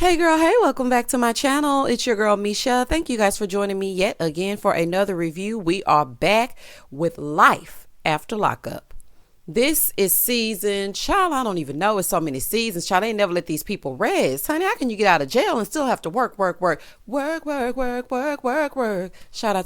Hey girl, hey, welcome back to my channel. It's your girl Misha. Thank you guys for joining me yet again for another review. We are back with Life After Lockup. This is season, child, I don't even know. It's so many seasons, child. They ain't never let these people rest. Honey, how can you get out of jail and still have to work? Shout out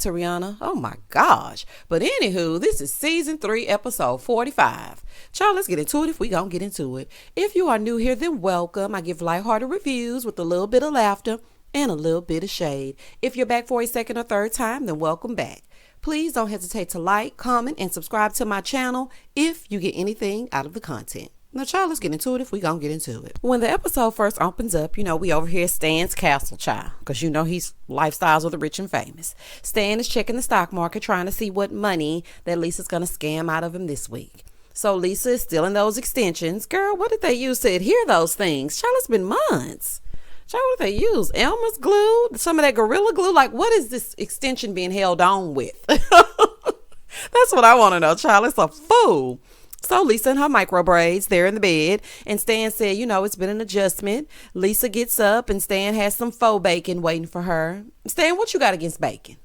to Rihanna. Oh my gosh. But anywho, this is season 3, episode 45. Child, let's get into it if we gonna get into it. If you are new here, then welcome. I give lighthearted reviews with a little bit of laughter and a little bit of shade. If you're back for a second or third time, then welcome back. Please don't hesitate to like, comment, and subscribe to my channel if you get anything out of the content. Now, child, let's get into it if we gonna get into it. When the episode first opens up, we over here at Stan's castle, child, because he's lifestyles of the rich and famous. Stan is checking the stock market, trying to see what money that Lisa's gonna scam out of him this week. So Lisa is stealing those extensions. Girl, what did they use to adhere those things? Child, it's been months. Child, what did they use? Elmer's glue? Some of that Gorilla Glue? Like, what is this extension being held on with? That's what I want to know, child. It's a fool. So Lisa and her micro braids, they're in the bed. And Stan said, it's been an adjustment. Lisa gets up and Stan has some faux bacon waiting for her. Stan, what you got against bacon?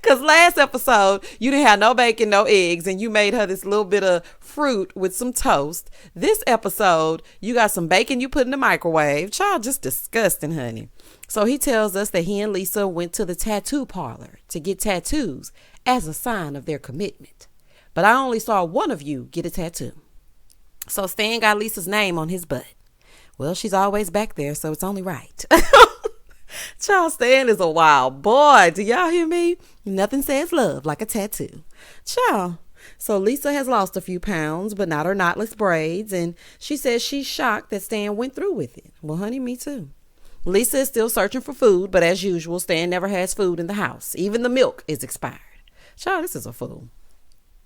Because last episode, you didn't have no bacon, no eggs, and you made her this little bit of fruit with some toast. This episode, you got some bacon you put in the microwave. Child, just disgusting, honey. So he tells us that he and Lisa went to the tattoo parlor to get tattoos as a sign of their commitment. But I only saw one of you get a tattoo. So Stan got Lisa's name on his butt. Well, she's always back there, so it's only right. Child, Stan is a wild boy. Do y'all hear me? Nothing says love like a tattoo. Child. So Lisa has lost a few pounds, but not her knotless braids. And she says she's shocked that Stan went through with it. Well, honey, me too. Lisa is still searching for food, but as usual, Stan never has food in the house. Even the milk is expired. Child, this is a fool.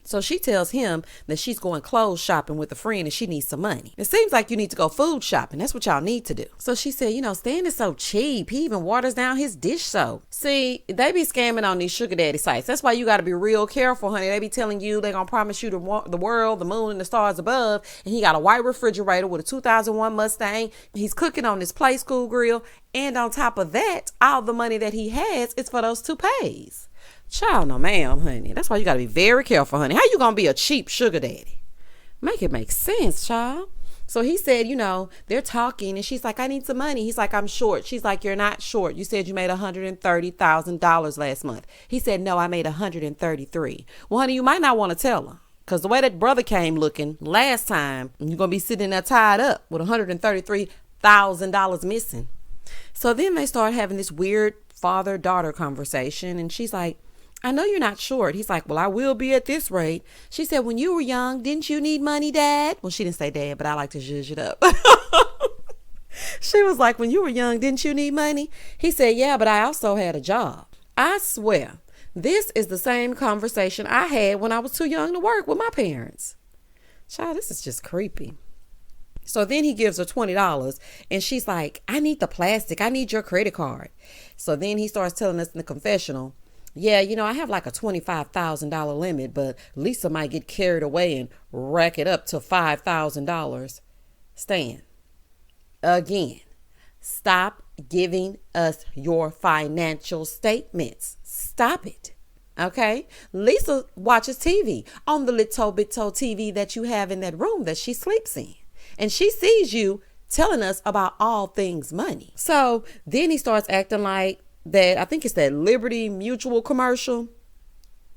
So she tells him that she's going clothes shopping with a friend and she needs some money. It seems like you need to go food shopping. That's what y'all need to do. So she said, Stan is so cheap. He even waters down his dish soap. See, they be scamming on these sugar daddy sites. That's why you got to be real careful, honey. They be telling you they're going to promise you the world, the moon, and the stars above. And he got a white refrigerator with a 2001 Mustang. He's cooking on this Play School grill. And on top of that, all the money that he has is for those toupees. Child, no ma'am, honey. That's why you got to be very careful, honey. How you going to be a cheap sugar daddy? Make it make sense, child. So he said, they're talking and she's like, I need some money. He's like, I'm short. She's like, you're not short. You said you made $130,000 last month. He said, no, I made $133,000. Well, honey, you might not want to tell her because the way that brother came looking last time, you're going to be sitting there tied up with $133,000 missing. So then they start having this weird father-daughter conversation and she's like, I know you're not short. He's like, well, I will be at this rate. She said, when you were young, didn't you need money, Dad? Well, she didn't say Dad, but I like to zhuzh it up. She was like, when you were young, didn't you need money? He said, yeah, but I also had a job. I swear, this is the same conversation I had when I was too young to work with my parents. Child, this is just creepy. So then he gives her $20 and she's like, I need the plastic. I need your credit card. So then he starts telling us in the confessional, yeah, I have like a $25,000 limit, but Lisa might get carried away and rack it up to $5,000. Stan, again, stop giving us your financial statements. Stop it. Okay? Lisa watches TV on the little bitto TV that you have in that room that she sleeps in. And she sees you telling us about all things money. So then he starts acting like that. I think it's that Liberty Mutual commercial.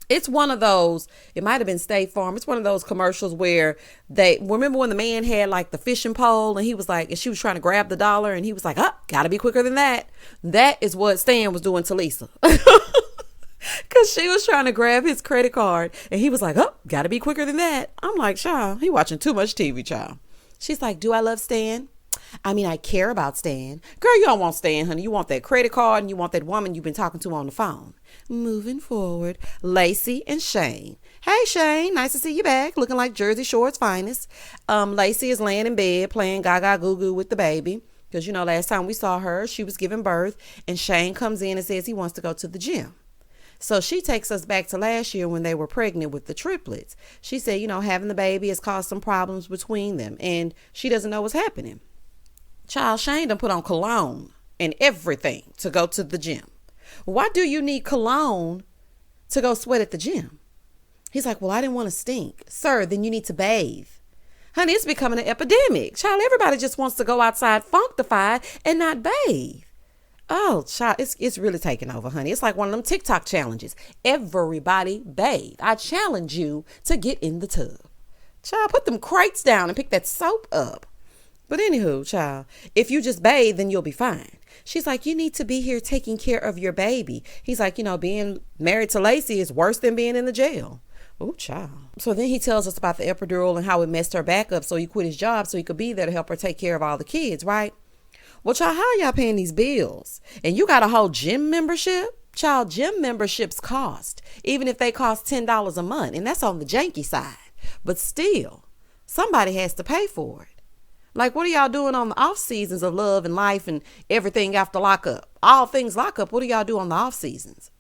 It's one of those, it might have been State Farm. It's one of those commercials where they, remember when the man had like the fishing pole and he was like, and she was trying to grab the dollar and he was like, gotta be quicker than that. That is what Stan was doing to Lisa. Because she was trying to grab his credit card and he was like, gotta be quicker than that. I'm like, child, he watching too much TV, child. She's like, do I love Stan? I mean, I care about Stan. Girl, you don't want Stan, honey. You want that credit card and you want that woman you've been talking to on the phone. Moving forward, Lacey and Shane. Hey, Shane, nice to see you back. Looking like Jersey Shore's finest. Lacey is laying in bed playing gaga goo goo with the baby. Because, last time we saw her, she was giving birth. And Shane comes in and says he wants to go to the gym. So she takes us back to last year when they were pregnant with the triplets. She said, having the baby has caused some problems between them and she doesn't know what's happening. Child, Shane done put on cologne and everything to go to the gym. Why do you need cologne to go sweat at the gym? He's like, well, I didn't want to stink. Sir, then you need to bathe. Honey, it's becoming an epidemic. Child, everybody just wants to go outside functified and not bathe. Oh, child, it's really taking over, honey. It's like one of them TikTok challenges. Everybody bathe. I challenge you to get in the tub. Child, put them crates down and pick that soap up. But anywho, child, if you just bathe, then you'll be fine. She's like, you need to be here taking care of your baby. He's like, being married to Lacey is worse than being in the jail. Oh, child. So then he tells us about the epidural and how it messed her back up. So he quit his job so he could be there to help her take care of all the kids, right? Well, child, how y'all paying these bills? And you got a whole gym membership? Child, gym memberships cost, even if they cost $10 a month. And that's on the janky side. But still, somebody has to pay for it. Like, what are y'all doing on the off seasons of love and life and everything after lockup? All things lockup, what do y'all do on the off seasons?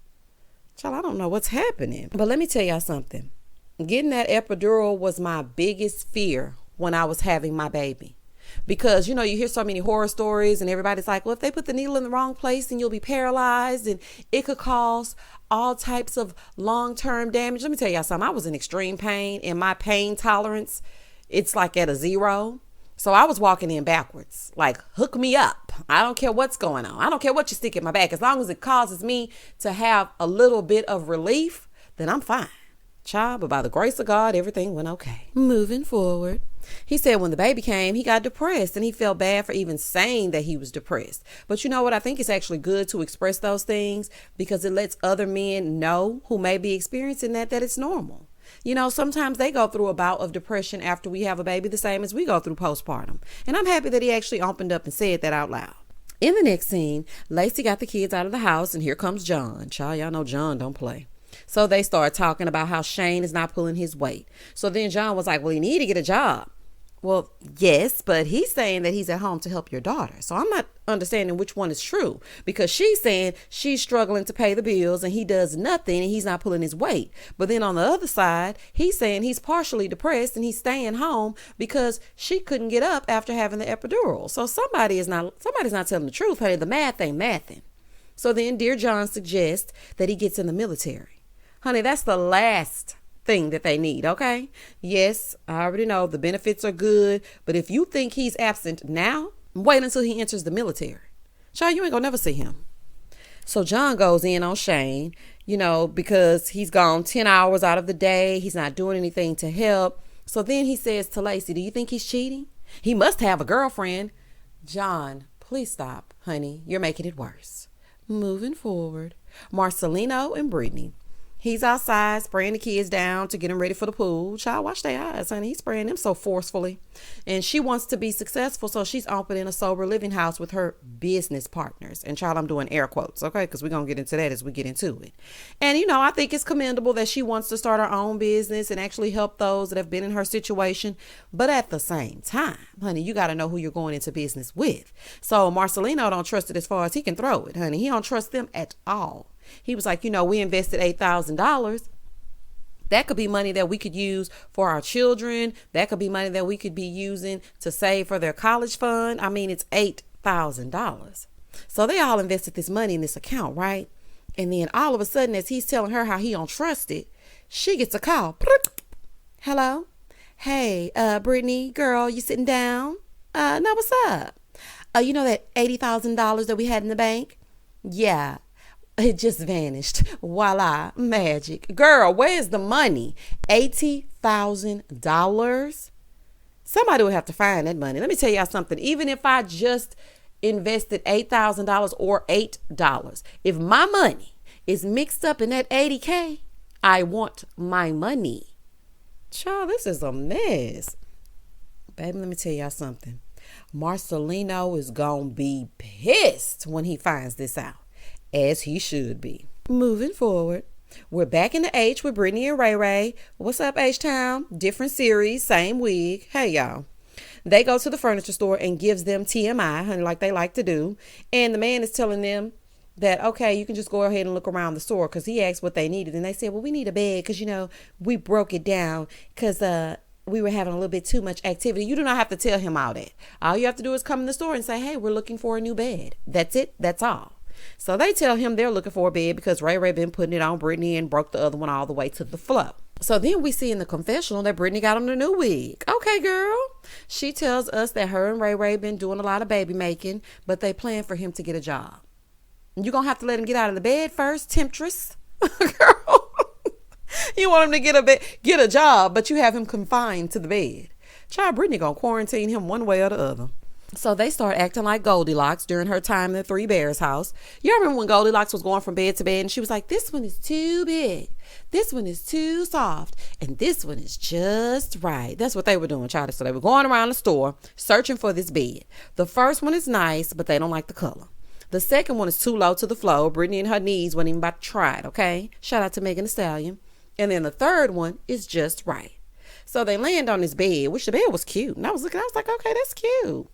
Child, I don't know what's happening. But let me tell y'all something. Getting that epidural was my biggest fear when I was having my baby. Because, you hear so many horror stories and everybody's like, well, if they put the needle in the wrong place, then you'll be paralyzed and it could cause all types of long-term damage. Let me tell y'all something. I was in extreme pain and my pain tolerance, it's like at a 0. So I was walking in backwards, like, hook me up. I don't care what's going on. I don't care what you stick in my back. As long as it causes me to have a little bit of relief, then I'm fine. Child, but by the grace of God, everything went okay. Moving forward. He said when the baby came, he got depressed and he felt bad for even saying that he was depressed. But you know what? I think it's actually good to express those things because it lets other men know who may be experiencing that it's normal. Sometimes they go through a bout of depression after we have a baby, the same as we go through postpartum. And I'm happy that he actually opened up and said that out loud. In the next scene, Lacey got the kids out of the house and here comes John. Child, y'all know John don't play. So they started talking about how Shane is not pulling his weight. So then John was like, well, he need to get a job. Well, yes, but he's saying that he's at home to help your daughter. So I'm not understanding which one is true because she's saying she's struggling to pay the bills and he does nothing and he's not pulling his weight. But then on the other side, he's saying he's partially depressed and he's staying home because she couldn't get up after having the epidural. So somebody's not telling the truth, honey. The math ain't mathing. So then dear John suggests that he gets in the military. Honey, that's the last thing that they need, okay? Yes, I already know the benefits are good, but if you think he's absent now, wait until he enters the military. Child, you ain't gonna never see him. So John goes in on Shane, because he's gone 10 hours out of the day. He's not doing anything to help. So then he says to Lacey, do you think he's cheating? He must have a girlfriend. John, please stop, honey. You're making it worse. Moving forward, Marcelino and Brittany. He's outside spraying the kids down to get them ready for the pool. Child, watch their eyes, honey. He's spraying them so forcefully. And she wants to be successful, so she's opening a sober living house with her business partners. And child, I'm doing air quotes, okay? Because we're going to get into that as we get into it. And, I think it's commendable that she wants to start her own business and actually help those that have been in her situation. But at the same time, honey, you got to know who you're going into business with. So Marcelino don't trust it as far as he can throw it, honey. He don't trust them at all. He was like, we invested $8,000. That could be money that we could use for our children. That could be money that we could be using to save for their college fund. I mean, it's $8,000. So they all invested this money in this account, right? And then all of a sudden, as he's telling her how he don't trust it, she gets a call. Hello? Hey, Brittany, girl, you sitting down? No, what's up? That $80,000 that we had in the bank? Yeah. It just vanished. Voila, magic. Girl, where's the money? $80,000? Somebody would have to find that money. Let me tell y'all something. Even if I just invested $8,000 or $8, if my money is mixed up in that 80K, I want my money. Child, this is a mess. Baby, let me tell y'all something. Marcelino is gonna be pissed when he finds this out. As he should be. Moving forward, we're back in the H with Brittany and Ray Ray. What's up, H-Town? Different series, same wig. Hey, y'all. They go to the furniture store and gives them TMI, honey, like they like to do. And the man is telling them that, okay, you can just go ahead and look around the store because he asked what they needed. And they said, well, we need a bed because, we broke it down because we were having a little bit too much activity. You do not have to tell him all that. All you have to do is come in the store and say, hey, we're looking for a new bed. That's it. That's all. So they tell him they're looking for a bed because Ray Ray been putting it on Brittany and broke the other one all the way to the floor. So then we see in the confessional that Brittany got on a new wig. Okay, girl. She tells us that her and Ray Ray been doing a lot of baby making, but they plan for him to get a job. You're going to have to let him get out of the bed first, temptress. Girl. You want him to get a job, but you have him confined to the bed. Child, Brittany going to quarantine him one way or the other. So they start acting like Goldilocks during her time in the Three Bears house. You remember when Goldilocks was going from bed to bed and she was like, this one is too big. This one is too soft. And this one is just right. That's what they were doing, child. So they were going around the store searching for this bed. The first one is nice, but they don't like the color. The second one is too low to the floor. Brittany and her knees weren't even about to try it, okay? Shout out to Megan Thee Stallion. And then the third one is just right. So they land on this bed, which the bed was cute. And I was like, okay, that's cute.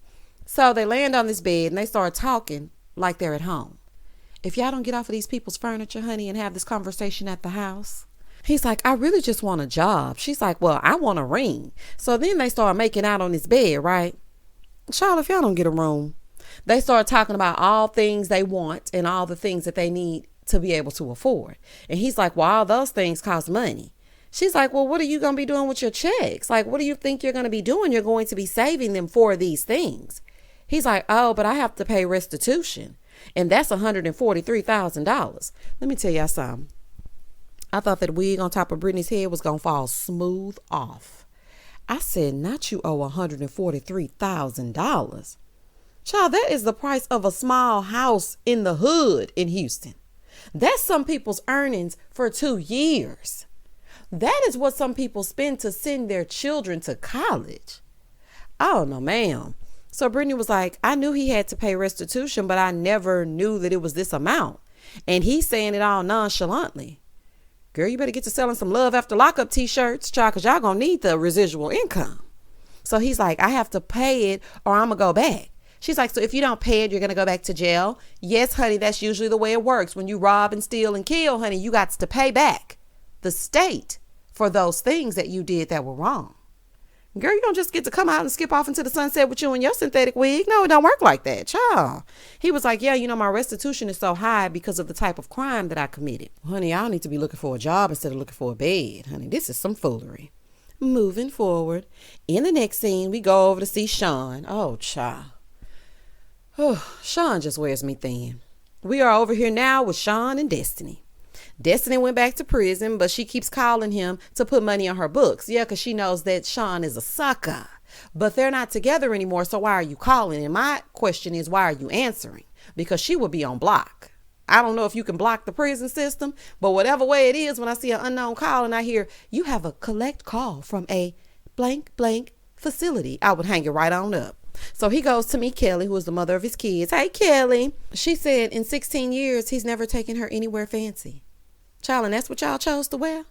So they land on this bed and they start talking like they're at home. If y'all don't get off of these people's furniture, honey, and have this conversation at the house. He's like, I really just want a job. She's like, well, I want a ring. So then they start making out on this bed, right? Child, if y'all don't get a room, they start talking about all things they want and all the things that they need to be able to afford. And he's like, well, all those things cost money. She's like, well, what are you going to be doing with your checks? Like, what do you think you're going to be doing? You're going to be saving them for these things. He's like, oh, but I have to pay restitution. And that's $143,000. Let me tell y'all something. I thought that wig on top of Brittany's head was going to fall smooth off. I said, not you owe $143,000. Child, that is the price of a small house in the hood in Houston. That's some people's earnings for 2 years. That is what some people spend to send their children to college. Oh, no, ma'am. So Brittany was like, I knew he had to pay restitution, but I never knew that it was this amount. And he's saying it all nonchalantly. Girl, you better get to selling some Love After Lockup t-shirts, child, because y'all going to need the residual income. So he's like, I have to pay it or I'm going to go back. She's like, so if you don't pay it, you're going to go back to jail? Yes, honey, that's usually the way it works. When you rob and steal and kill, honey, you got to pay back the state for those things that you did that were wrong. Girl, you don't just get to come out and skip off into the sunset with you and your synthetic wig. No, it don't work like that, child. He was like, yeah, my restitution is so high because of the type of crime that I committed. Honey, I need to be looking for a job instead of looking for a bed. Honey, this is some foolery. Moving forward. In the next scene, we go over to see Sean. Oh, child. Oh, Sean just wears me thin. We are over here now with Sean and Destiny. Destiny went back to prison, but she keeps calling him to put money on her books. Yeah, because she knows that Sean is a sucker. But they're not together anymore, so why are you calling? And my question is, why are you answering? Because she will be on block. I don't know if you can block the prison system, but whatever way it is, when I see an unknown call and I hear, you have a collect call from a blank, blank facility, I would hang it right on up. So he goes to meet Kelly, who is the mother of his kids. Hey, Kelly. She said in 16 years, he's never taken her anywhere fancy. Child, and that's what y'all chose to wear?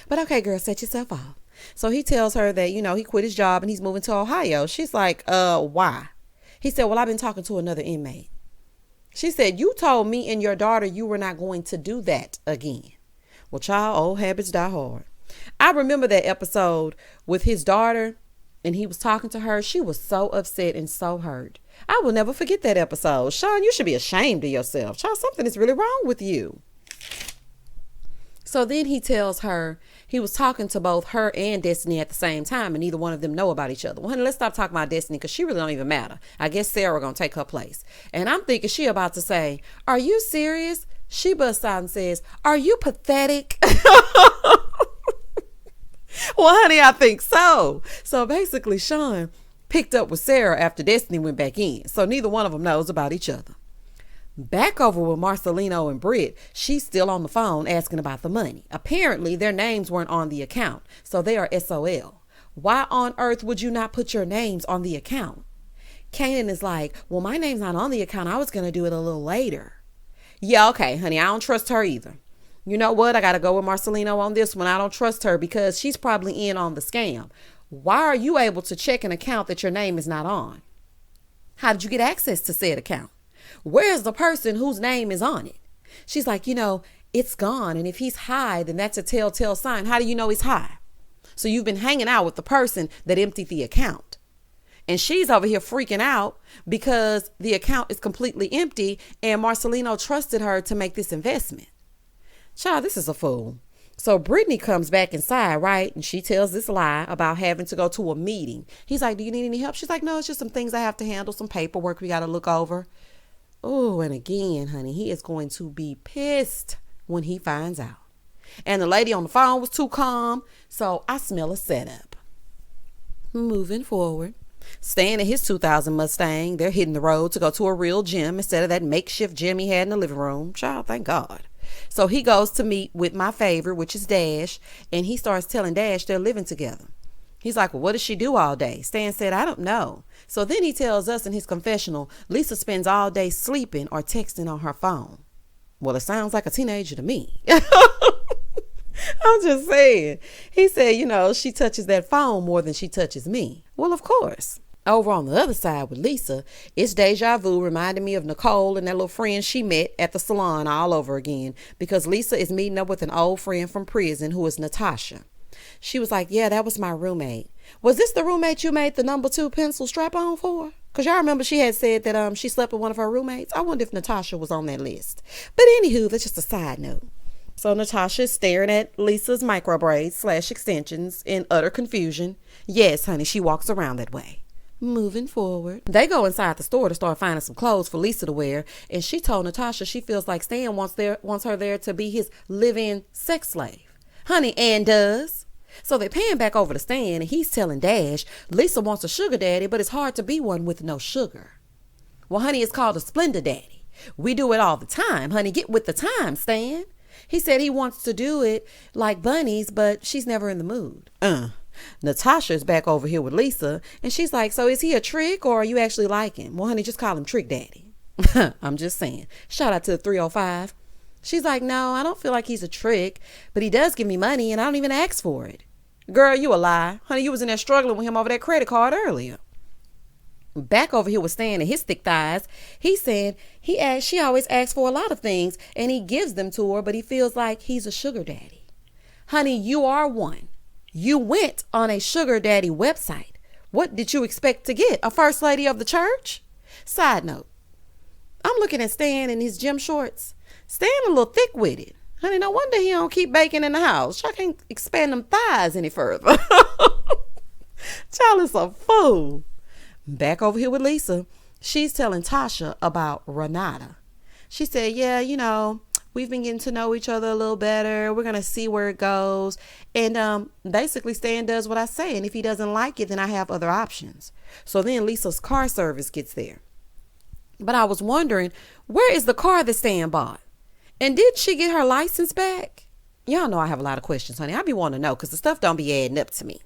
But okay, girl, set yourself off. So he tells her that, he quit his job and he's moving to Ohio. She's like, why? He said, well, I've been talking to another inmate. She said, you told me and your daughter you were not going to do that again. Well, child, old habits die hard. I remember that episode with his daughter and he was talking to her. She was so upset and so hurt. I will never forget that episode. Sean, you should be ashamed of yourself. Child, something is really wrong with you. So then he tells her he was talking to both her and Destiny at the same time and neither one of them know about each other. Well, honey, let's stop talking about Destiny because she really don't even matter. I guess Sarah gonna take her place. And I'm thinking she about to say, are you serious? She busts out and says, are you pathetic? Well, honey, I think so. So basically, Sean picked up with Sarah after Destiny went back in. So neither one of them knows about each other. Back over with Marcelino and Britt, she's still on the phone asking about the money. Apparently, their names weren't on the account, so they are SOL. Why on earth would you not put your names on the account? Kanan is like, well, my name's not on the account. I was going to do it a little later. Yeah, okay, honey, I don't trust her either. You know what? I got to go with Marcelino on this one. I don't trust her because she's probably in on the scam. Why are you able to check an account that your name is not on? How did you get access to said account? Where's the person whose name is on it? She's like, it's gone. And if he's high, then that's a telltale sign. How do you know he's high? So you've been hanging out with the person that emptied the account. And she's over here freaking out because the account is completely empty and Marcelino trusted her to make this investment. Child, this is a fool. So Brittany comes back inside, right? And she tells this lie about having to go to a meeting. He's like, do you need any help? She's like, no, it's just some things I have to handle, some paperwork we got to look over. Oh, and again, honey, he is going to be pissed when he finds out. And the lady on the phone was too calm, so I smell a setup. Moving forward. Staying in his 2000 Mustang, they're hitting the road to go to a real gym instead of that makeshift gym he had in the living room. Child, thank God. So he goes to meet with my favorite, which is Dash, and he starts telling Dash they're living together. He's like, well, what does she do all day? Stan said, I don't know. So then he tells us in his confessional, Lisa spends all day sleeping or texting on her phone. Well, it sounds like a teenager to me. I'm just saying. He said, she touches that phone more than she touches me. Well, of course. Over on the other side with Lisa, it's deja vu reminding me of Nicole and that little friend she met at the salon all over again because Lisa is meeting up with an old friend from prison who is Natasha. She was like, yeah, that was my roommate. Was this the roommate you made the number 2 pencil strap on for? Because y'all remember she had said that she slept with one of her roommates. I wonder if Natasha was on that list. But anywho, that's just a side note. So Natasha is staring at Lisa's micro braids / extensions in utter confusion. Yes, honey, she walks around that way. Moving forward. They go inside the store to start finding some clothes for Lisa to wear. And she told Natasha she feels like Stan wants her there to be his live-in sex slave. Honey, and does. So they're paying back over to Stan and he's telling Dash Lisa wants a sugar daddy, but it's hard to be one with no sugar. Well, honey, it's called a Splendor daddy. We do it all the time, honey. Get with the time, Stan. He said he wants to do it like bunnies, but she's never in the mood. Natasha's back over here with Lisa, and she's like, so is he a trick or are you actually like him? Well, honey, just call him Trick Daddy. I'm just saying. Shout out to the 305. She's like, no, I don't feel like he's a trick, but he does give me money and I don't even ask for it. Girl, you a lie. Honey, you was in there struggling with him over that credit card earlier. Back over here with Stan and his thick thighs, he said she always asks for a lot of things and he gives them to her, but he feels like he's a sugar daddy. Honey, you are one. You went on a sugar daddy website. What did you expect to get? A first lady of the church? Side note, I'm looking at Stan in his gym shorts. Stan a little thick with it. Honey, no wonder he don't keep baking in the house. I can't expand them thighs any further. Child is a fool. Back over here with Lisa, she's telling Tasha about Renata. She said, yeah, we've been getting to know each other a little better. We're going to see where it goes. And basically Stan does what I say. And if he doesn't like it, then I have other options. So then Lisa's car service gets there. But I was wondering, where is the car that Stan bought? And did she get her license back? Y'all know I have a lot of questions, honey. I be wanting to know because the stuff don't be adding up to me.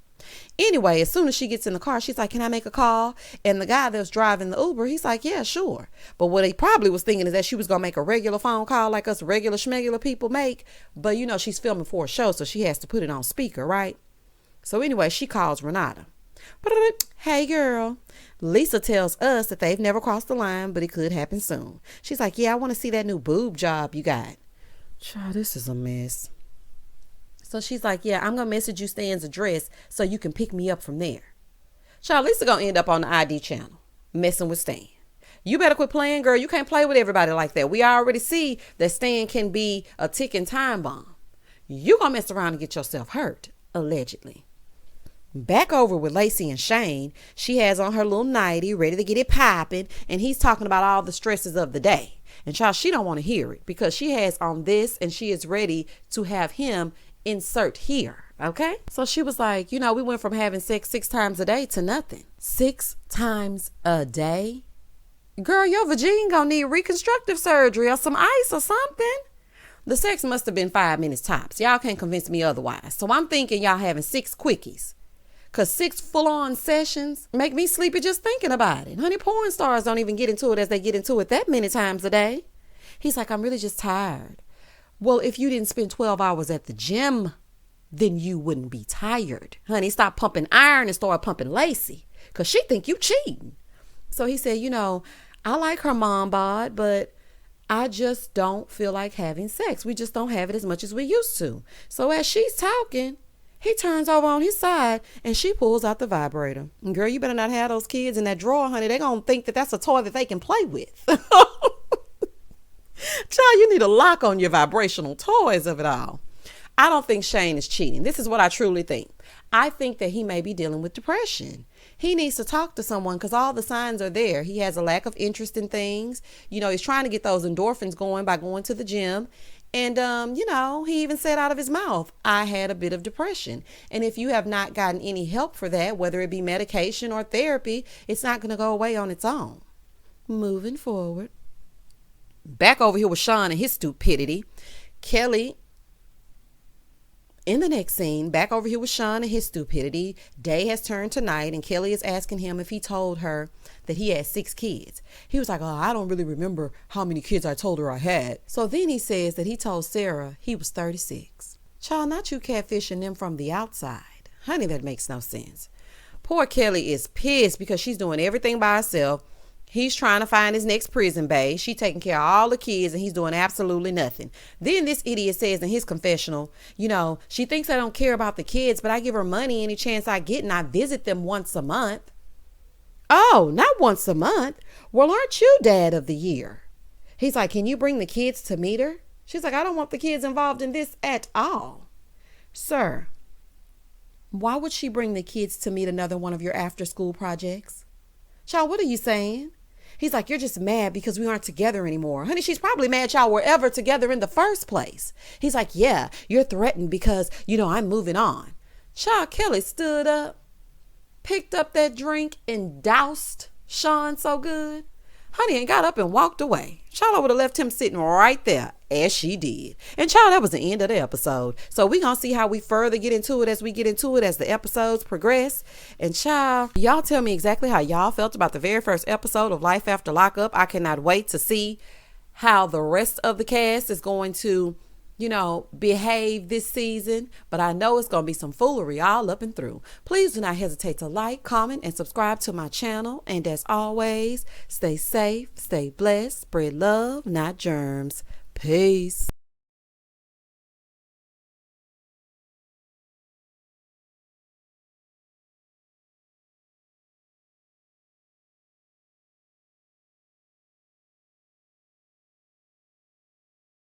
Anyway, as soon as she gets in the car, she's like, can I make a call? And the guy that was driving the Uber, he's like, yeah, sure. But what he probably was thinking is that she was going to make a regular phone call like us regular schmegular people make. But, she's filming for a show, so she has to put it on speaker, right? So anyway, she calls Renata. Hey, girl. Lisa tells us that they've never crossed the line, but it could happen soon. She's like, yeah, I want to see that new boob job you got. Child, this is a mess. So she's like, yeah, I'm going to message you Stan's address so you can pick me up from there. Child, Lisa going to end up on the ID channel messing with Stan. You better quit playing, girl. You can't play with everybody like that. We already see that Stan can be a ticking time bomb. You going to mess around and get yourself hurt, allegedly. Back over with Lacey and Shane, she has on her little nightie ready to get it popping, and he's talking about all the stresses of the day. And child, she don't want to hear it because she has on this and she is ready to have him insert here. Okay. So she was like, we went from having sex 6 times a day to nothing. 6 times a day? Girl, your vagina gonna need reconstructive surgery or some ice or something. The sex must have been 5 minutes tops. Y'all can't convince me otherwise. So I'm thinking y'all having 6 quickies. Because 6 full-on sessions make me sleepy just thinking about it. Honey, porn stars don't even get into it as they get into it that many times a day. He's like, I'm really just tired. Well, if you didn't spend 12 hours at the gym, then you wouldn't be tired. Honey, stop pumping iron and start pumping Lacey because she think you cheating. So he said, I like her mom bod, but I just don't feel like having sex. We just don't have it as much as we used to. So as she's talking, He turns over on his side and she pulls out the vibrator. And girl, you better not have those kids in that drawer, honey. They're going to think that that's a toy that they can play with. Child, you need a lock on your vibrational toys of it all. I don't think Shane is cheating. This is what I truly think. I think that he may be dealing with depression. He needs to talk to someone because all the signs are there. He has a lack of interest in things. He's trying to get those endorphins going by going to the gym. And, he even said out of his mouth, I had a bit of depression. And if you have not gotten any help for that, whether it be medication or therapy, it's not going to go away on its own. Moving forward. Back over here with Sean and his stupidity. Kelly, in the next scene, back over here with Sean and his stupidity. Day has turned to night and Kelly is asking him if he told her that he had 6 kids. He was like, I don't really remember how many kids I told her I had. So then he says that he told Sarah he was 36. Child, not you catfishing them from the outside. Honey, that makes no sense. Poor Kelly is pissed because she's doing everything by herself. He's trying to find his next prison bae. She's taking care of all the kids and he's doing absolutely nothing. Then this idiot says in his confessional, she thinks I don't care about the kids, but I give her money any chance I get and I visit them once a month. Oh, not once a month. Well, aren't you dad of the year? He's like, can you bring the kids to meet her? She's like, I don't want the kids involved in this at all. Sir, why would she bring the kids to meet another one of your after school projects? Child, what are you saying? He's like, you're just mad because we aren't together anymore. Honey, she's probably mad y'all were ever together in the first place. He's like, yeah, you're threatened because, I'm moving on. Child, Kelly stood up, picked up that drink and doused Sean so good. Honey, and got up and walked away. Child, I would have left him sitting right there as she did. And child, that was the end of the episode. So we're going to see how we further get into it as the episodes progress. And child, y'all tell me exactly how y'all felt about the very first episode of Life After Lockup. I cannot wait to see how the rest of the cast is going to, behave this season. But I know it's going to be some foolery all up and through. Please do not hesitate to like, comment, and subscribe to my channel. And as always, stay safe, stay blessed, spread love, not germs. Peace.